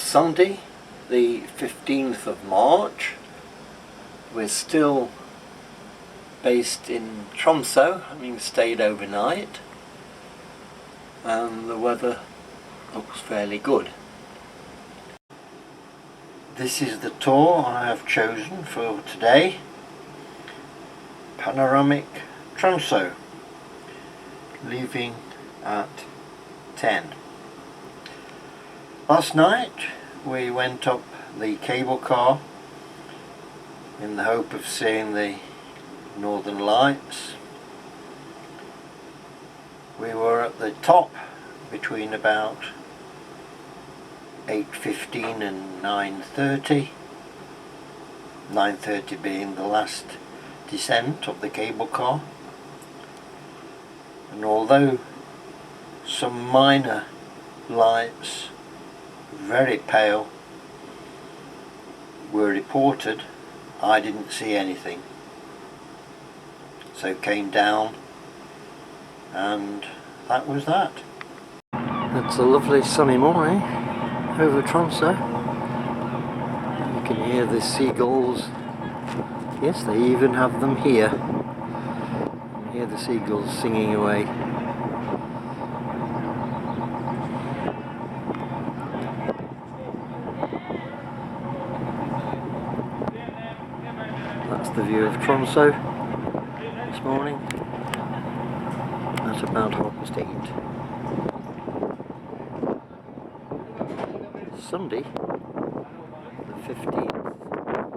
Sunday, the 15th of March. We're still based in Tromso, having stayed overnight, and the weather looks fairly good. This is the tour I have chosen for today. Panoramic Tromso, leaving at 10. Last night we went up the cable car in the hope of seeing the Northern Lights. We were at the top between about 8:15 and 9:30, 9:30 being the last descent of the cable car, and although some minor lights, very pale, were reported, I didn't see anything, so came down, and that was that. It's a lovely sunny morning over Tromso. You can hear the seagulls. Yes, they even have them here. You can hear the seagulls singing away. That's the view of Tromso this morning at about 8:30. Sunday, the 15th of March.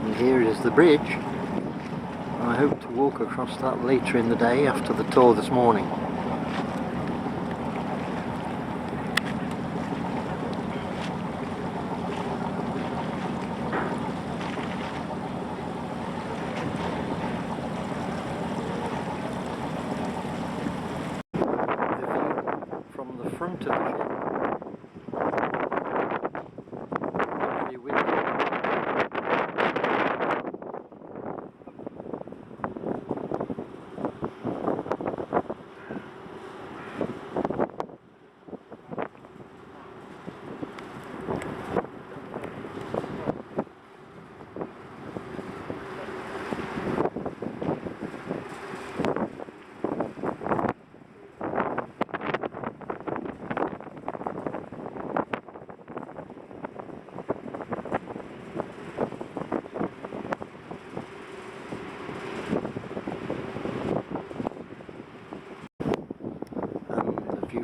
And here is the bridge. I hope to walk across that later in the day after the tour this morning. From the front of the ship, very windy.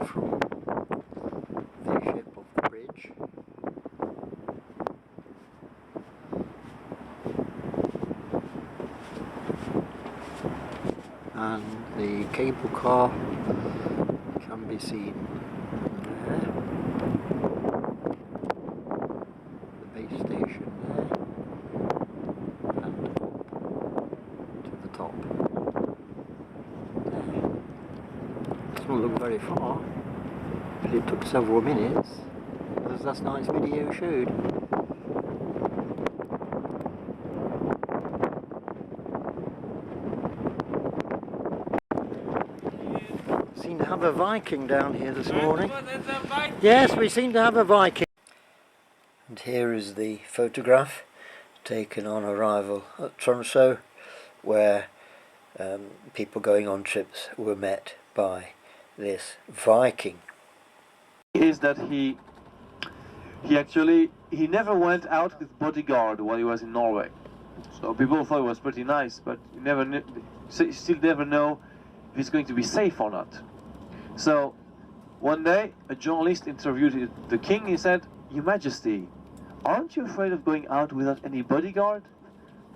From the ship of the bridge. And the cable car can be seen there. The base station there, and up to the top. There. Doesn't look very far, but it took several minutes, as last night's video showed. Seem to have a Viking down here this morning. Yes, we seem to have a Viking. And here is the photograph taken on arrival at Tromso, where people going on trips were met by this Viking. Is that he never went out with bodyguard while he was in Norway, so people thought it was pretty nice, but you never still never know if it's going to be safe or not. So one day a journalist interviewed the king. He said, "Your Majesty, aren't you afraid of going out without any bodyguard?"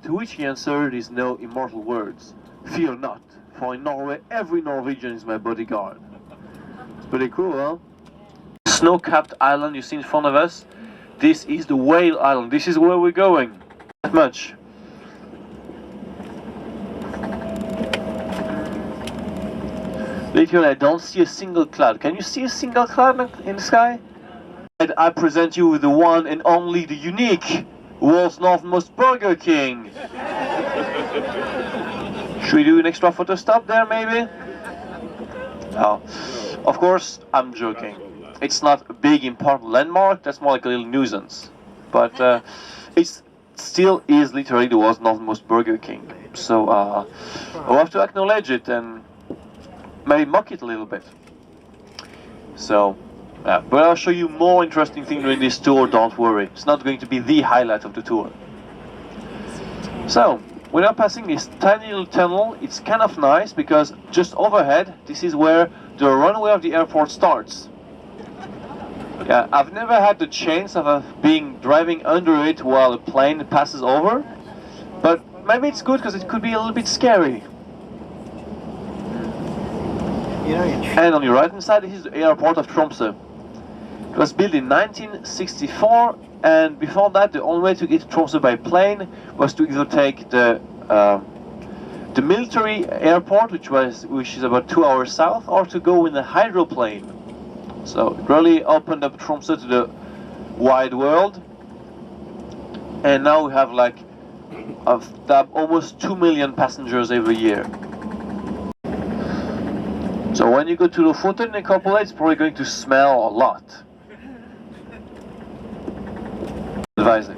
To which he answered his no immortal words, "Fear not, for in Norway every Norwegian is my bodyguard." It's pretty cool, huh? Snow-capped island you see in front of us, this is the Whale Island. This is where we're going. That much. Literally, I don't see a single cloud. Can you see a single cloud in the sky? I present you with the one and only, the unique, world's northernmost Burger King. Should we do an extra photo stop there, maybe? No. Of course, I'm joking. It's not a big important landmark, that's more like a little nuisance. But it still is literally the world's northernmost Burger King. So we'll have to acknowledge it and maybe mock it a little bit. So, but I'll show you more interesting things during this tour, don't worry. It's not going to be the highlight of the tour. So, we're now passing this tiny little tunnel. It's kind of nice because just overhead, this is where the runway of the airport starts. Yeah, I've never had the chance of driving under it while a plane passes over, but maybe it's good because it could be a little bit scary. And on your right hand side, this is the airport of Tromso. It was built in 1964, and before that the only way to get to Tromso by plane was to either take the military airport, which is about 2 hours south, or to go in the hydroplane. So it really opened up Tromso to the wide world, and now we have like almost 2 million passengers every year. So when you go to Lofoten in a couple days, it's probably going to smell a lot. Advise it.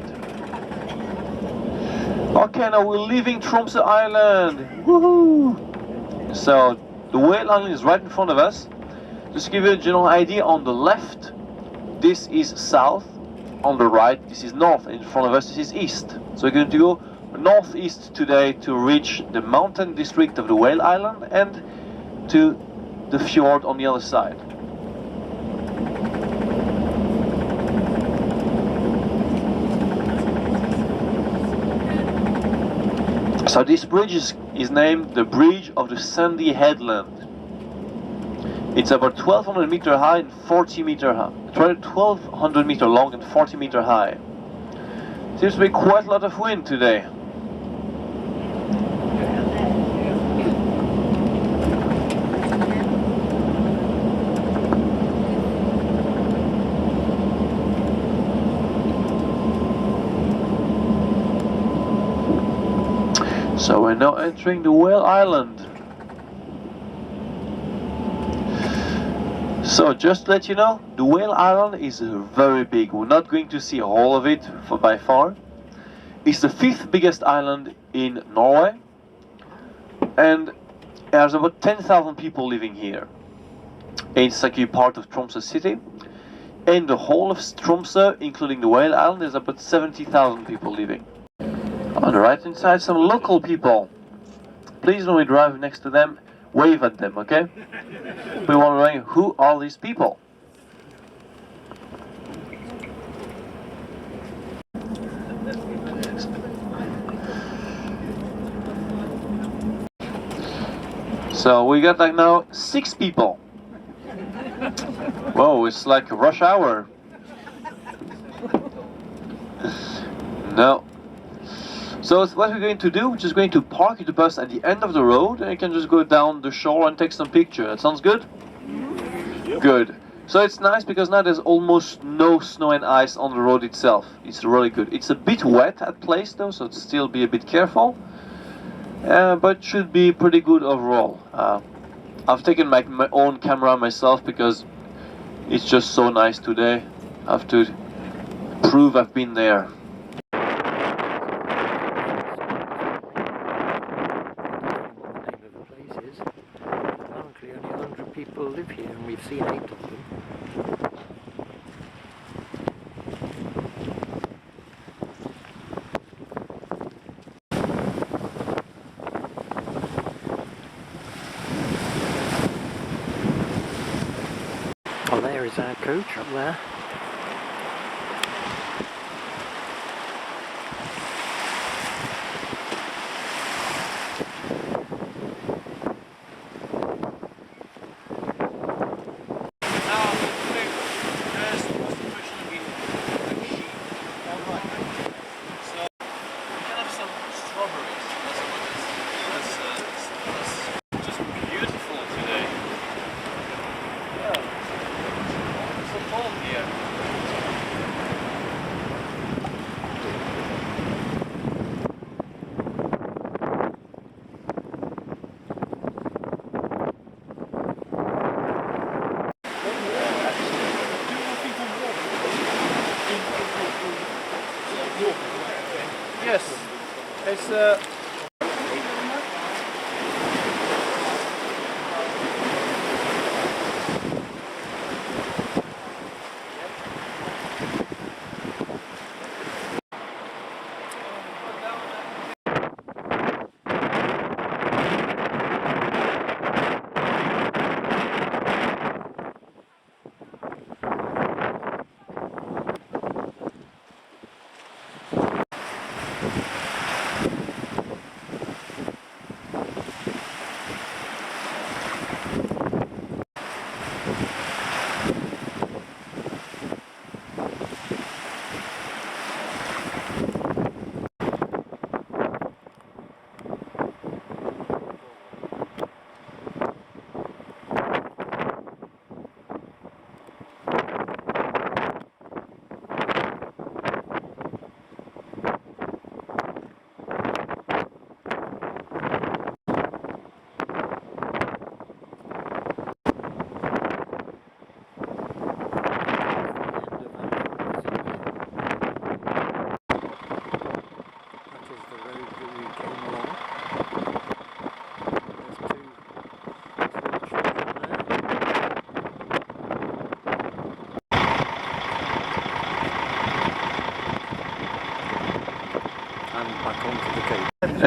Okay, now we're leaving Tromso Island. Woohoo! So the whale island is right in front of us. Just to give you a general idea, on the left, this is south. On the right, this is north. In front of us, this is east. So we're going to go northeast today to reach the mountain district of the whale island and to the fjord on the other side. So this bridge is named the Bridge of the Sandy Headland. It's about 1200 meter high and 40 meter high. 1200 meter long and 40 meter high. Seems to be quite a lot of wind today. So we're now entering the whale island. So just to let you know, the whale island is very big. We're not going to see all of it by far. It's the 5th biggest island in Norway, and there's about 10,000 people living here. It's actually part of Tromso city, and the whole of Tromso, including the whale island, is about 70,000 people living. On the right hand side, some local people. Please, when we drive next to them, wave at them, okay? We want to know who are these people. So we got like now 6 people. Whoa, it's like rush hour. No. So what we're going to do, we're just going to park the bus at the end of the road, and you can just go down the shore and take some pictures. That sounds good? Yep. Good. So it's nice because now there's almost no snow and ice on the road itself. It's really good. It's a bit wet at place though, so still be a bit careful. But should be pretty good overall. I've taken my own camera myself because it's just so nice today. I have to prove I've been there. Apparently only 100 people live here and we've seen 8 of them. Well, there is our coach up there. Yeah. Yes, it's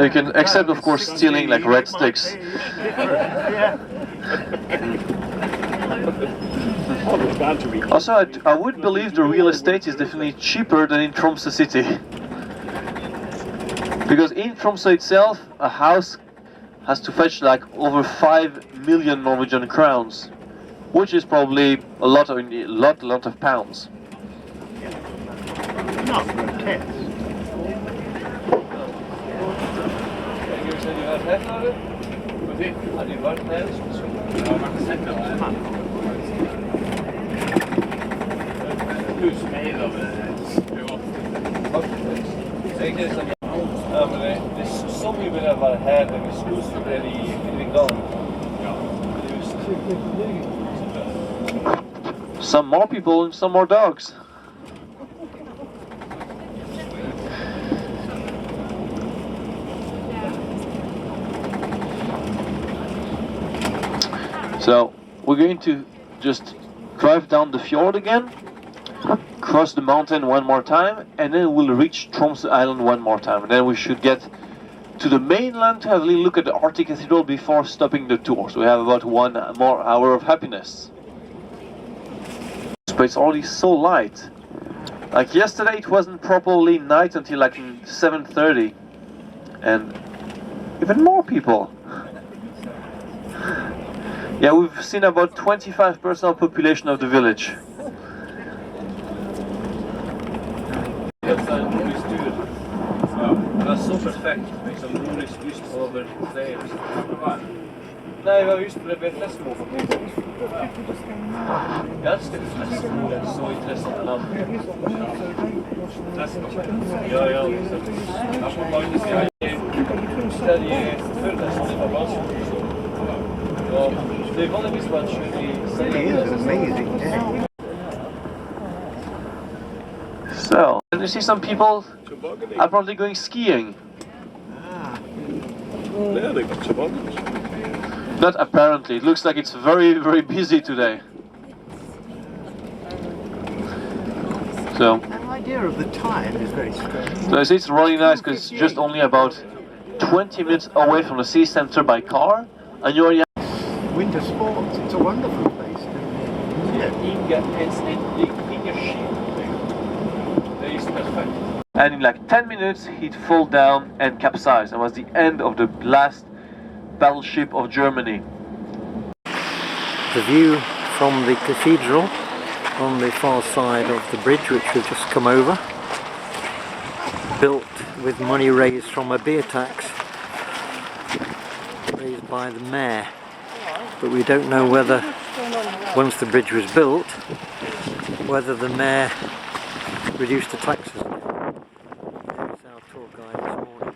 you can accept, of course, stealing like red sticks. Also, I would believe the real estate is definitely cheaper than in Tromso city. Because in Tromso itself, a house has to fetch like over 5 million Norwegian crowns, which is probably a lot of pounds. Not for a test. Det så mye vil jeg være her, men vi skuespiller i Ringdalen. Some more people and some more dogs. So we're going to just drive down the fjord again, cross the mountain one more time, and then we'll reach Tromso Island one more time. And then we should get to the mainland to have a little look at the Arctic Cathedral before stopping the tour. So we have about 1 more hour of happiness. But it's already so light. Like yesterday it wasn't properly night until like 7:30. And even more people. Yeah, we've seen about 25% of the population of the village. Det var så perfekt, liksom roligt just över det. Nej, vi har just det med fläskmål på mig. Jag älskar fläskmål, det är så intressant namn. Ja, ja. Jag får bara inte säga att det är föräldrar som är bra. Ja, det är vanligtvis bara att It is amazing day. So, and you see some people are probably going skiing. Not apparently, it looks like it's very, very busy today. So, The idea of the time is very strange. so I see it's really nice because it's just only about 20 minutes away from the sea center by car, and you're Winter sports, it's a wonderful place. And in like 10 minutes he'd fall down and capsize, and was the end of the last battleship of Germany. The view from the cathedral on the far side of the bridge which we've just come over, built with money raised from a beer tax raised by the mayor, but we don't know whether, once the bridge was built, whether the mayor reduced the taxes. There's our tour guide this morning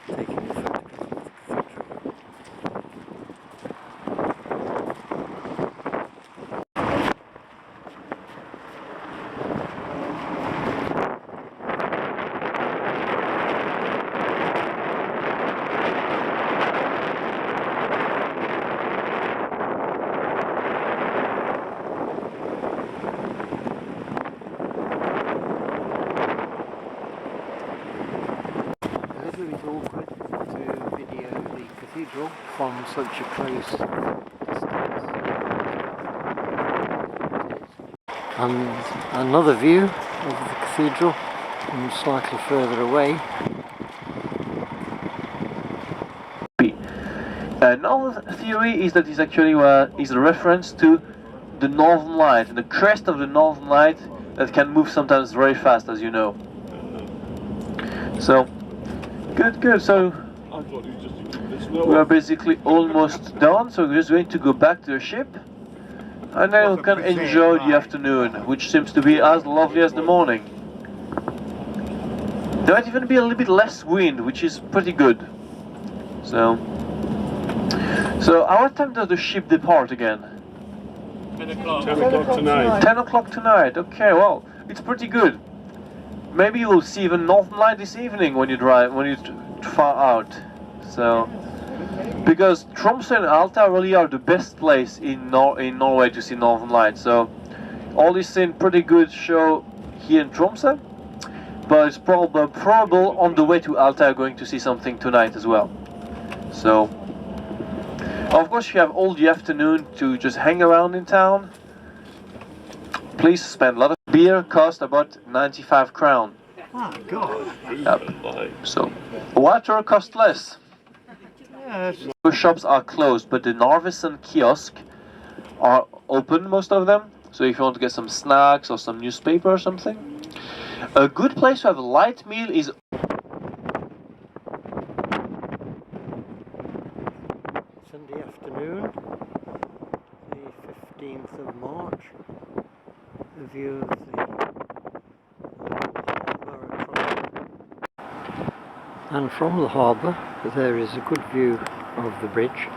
taking a photograph of the cathedral. awkward to video the cathedral from such a close distance. And another view of the cathedral from slightly further away. Another theory is that it's actually is a reference to the Northern Light, and the crest of the Northern Light that can move sometimes very fast, as you know. So, good. So, we are basically almost done, so we're just going to go back to the ship, and then we can enjoy the afternoon, which seems to be as lovely as the morning. There might even be a little bit less wind, which is pretty good. So our time does the ship depart again? 10 o'clock. 10 o'clock tonight. 10 o'clock tonight, okay, well, it's pretty good. Maybe you'll see even Northern Light this evening when you far out. So, because Tromso and Alta really are the best place in Norway to see Northern Light. So, all is in pretty good show here in Tromso, but it's probable on the way to Alta are going to see something tonight as well. So, of course, you have all the afternoon to just hang around in town. Please spend a lot of beer. Cost about 95 crown. Oh, God. Yep. So, water costs less. Yes. The shops are closed, but the Narvesen kiosk are open, most of them. So if you want to get some snacks or some newspaper or something. A good place to have a light meal is Sunday afternoon, the 15th of March. The view of the harbour at Tromso. And from the harbour there is a good view of the bridge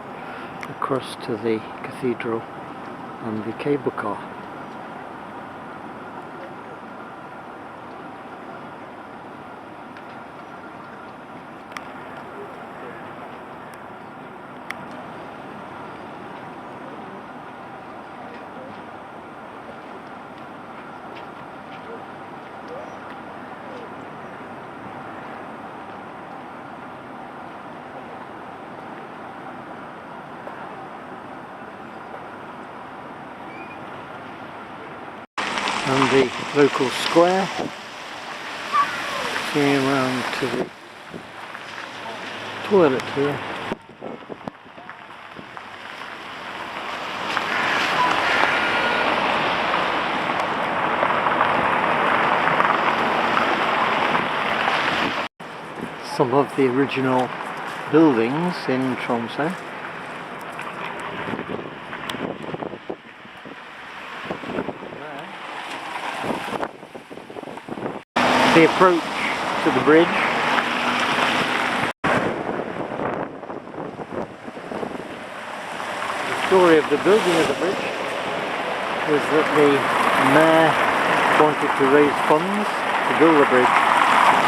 across to the cathedral and the cable car. And the local square, going around to the toilet here. Some of the original buildings in Tromso. The approach to the bridge. The story of the building of the bridge was that the mayor wanted to raise funds to build the bridge,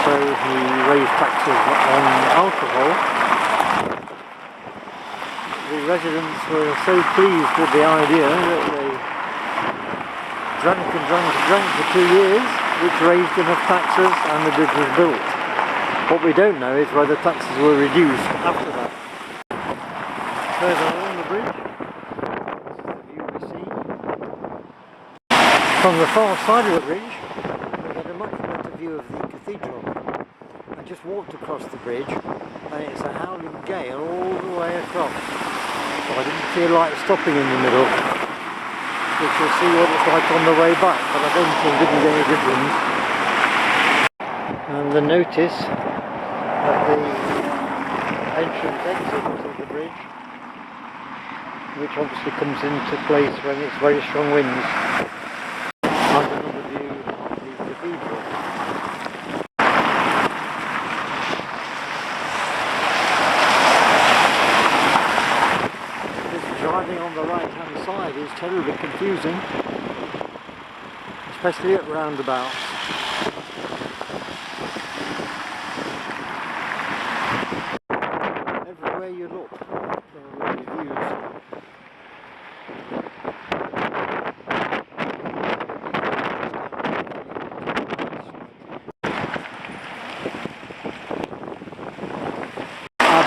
so he raised taxes on alcohol. The residents were so pleased with the idea that they drank for 2 years, which raised enough taxes and the bridge was built. What we don't know is whether taxes were reduced after that. Further along the bridge, this is the view we see. From the far side of the bridge, we get a much better view of the cathedral. I just walked across the bridge and it's a howling gale all the way across. So I didn't feel like stopping in the middle. We shall see what it's like on the way back, but I don't think it didn't any difference. And the notice at the entrance exit of the bridge, which obviously comes into place when it's very strong winds. And another view of the cathedral. Driving on the right hand side is terribly confusing, especially at roundabouts. Everywhere you look, there are lovely views.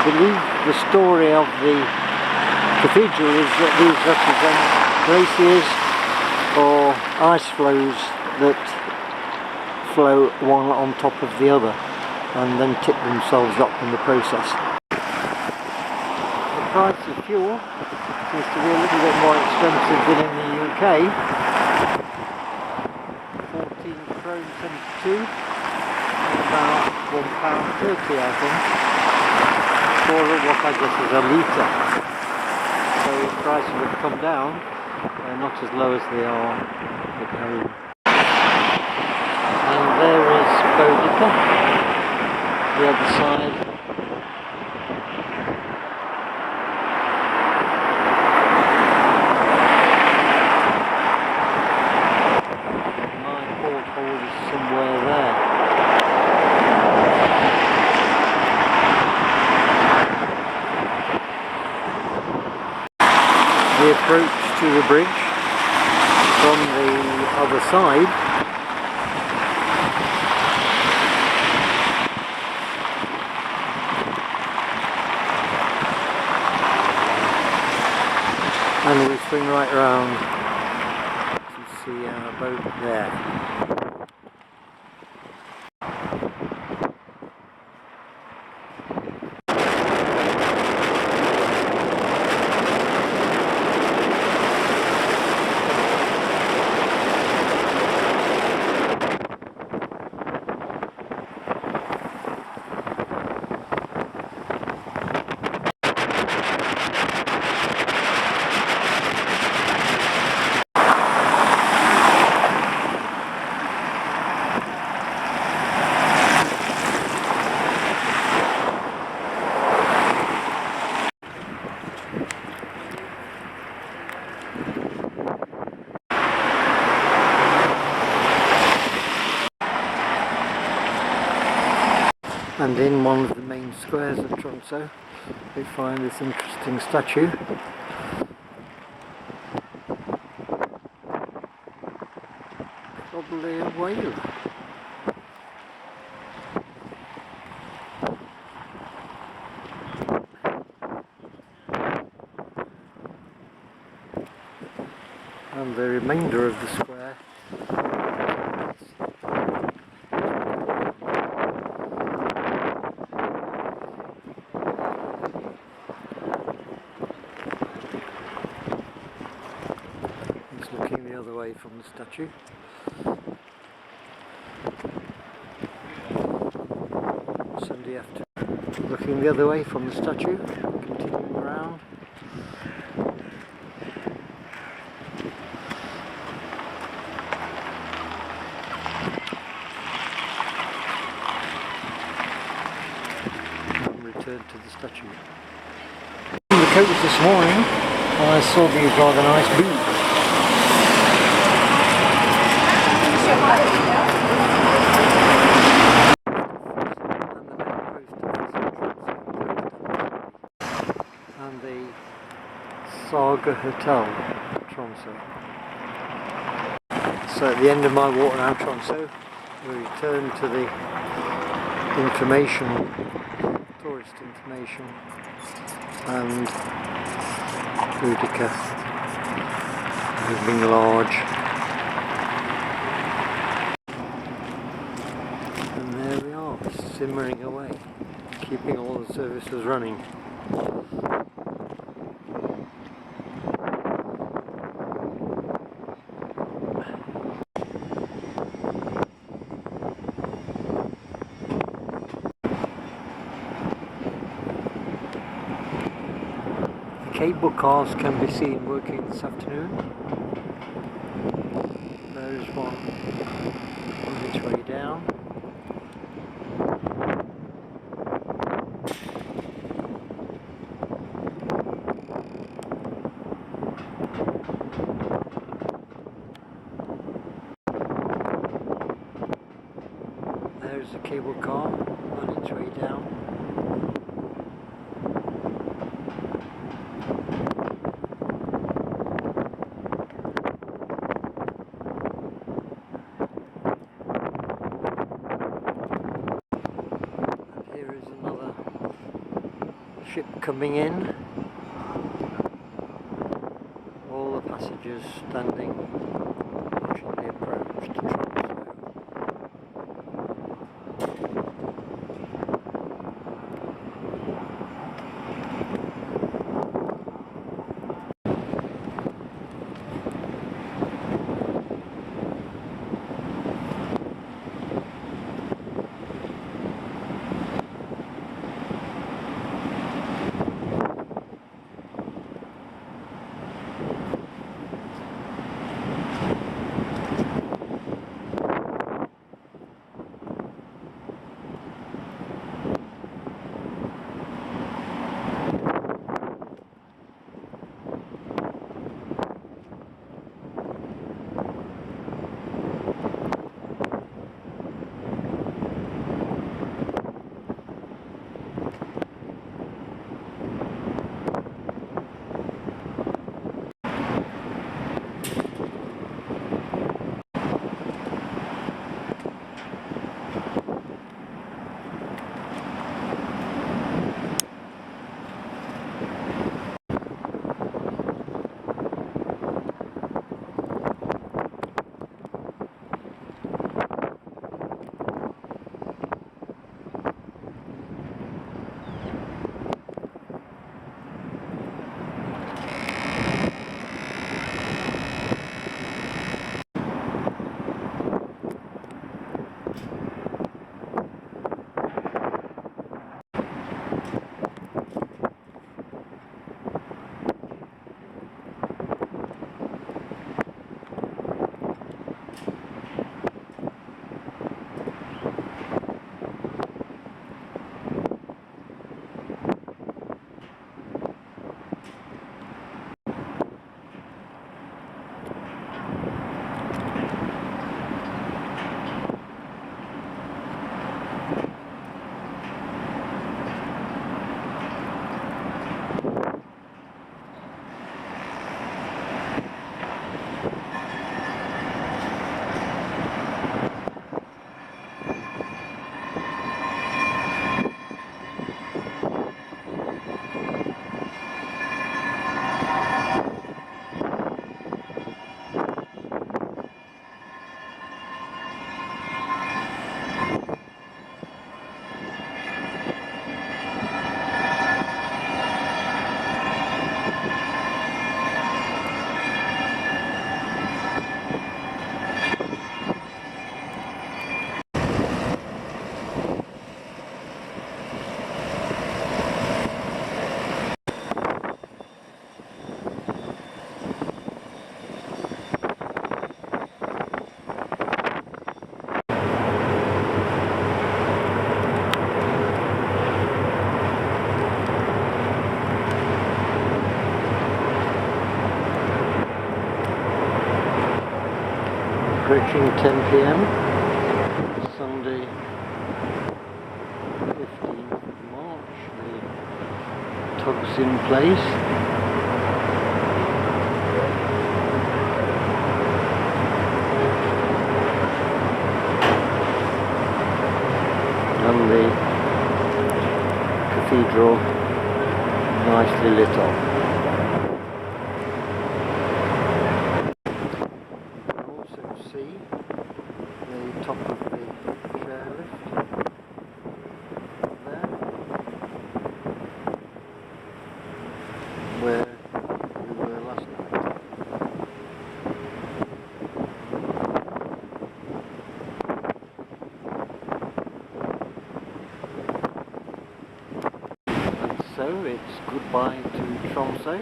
believe the story of the cathedral is that these represent glaciers or ice flows that flow one on top of the other and then tip themselves up in the process. The price of fuel seems to be a little bit more expensive than in the UK. 14 krone 72, about £1.30 I think, for what I guess is a litre. So prices have come down, not as low as they are at home. And there is Bodica, the other side. My porthole is somewhere there. The approach to the bridge from the other side and we swing right round to see our boat there. And in one of the main squares of Tromso we find this interesting statue. Probably a whale. And the remainder of the square is looking the other way from the statue. Sunday afternoon. Looking the other way from the statue, continuing around. Return to the statue. In the coach this morning, I saw these rather nice boots. And the Saga Hotel, Tromso. So at the end of my walk around Tromso, we return to the tourist information and Bodica moving large. And there we are, simmering away, keeping all the services running. Cable cars can be seen working this afternoon. There is one on its way down. There's a cable car on its way down. ship coming in. All the passengers standing, watching the approach to Tromso. Approaching 10 p.m. Sunday 15th of March. The tug's in place. And the cathedral nicely lit up. See the top of the chairlift there, where we were last night. And so it's goodbye to Tromso.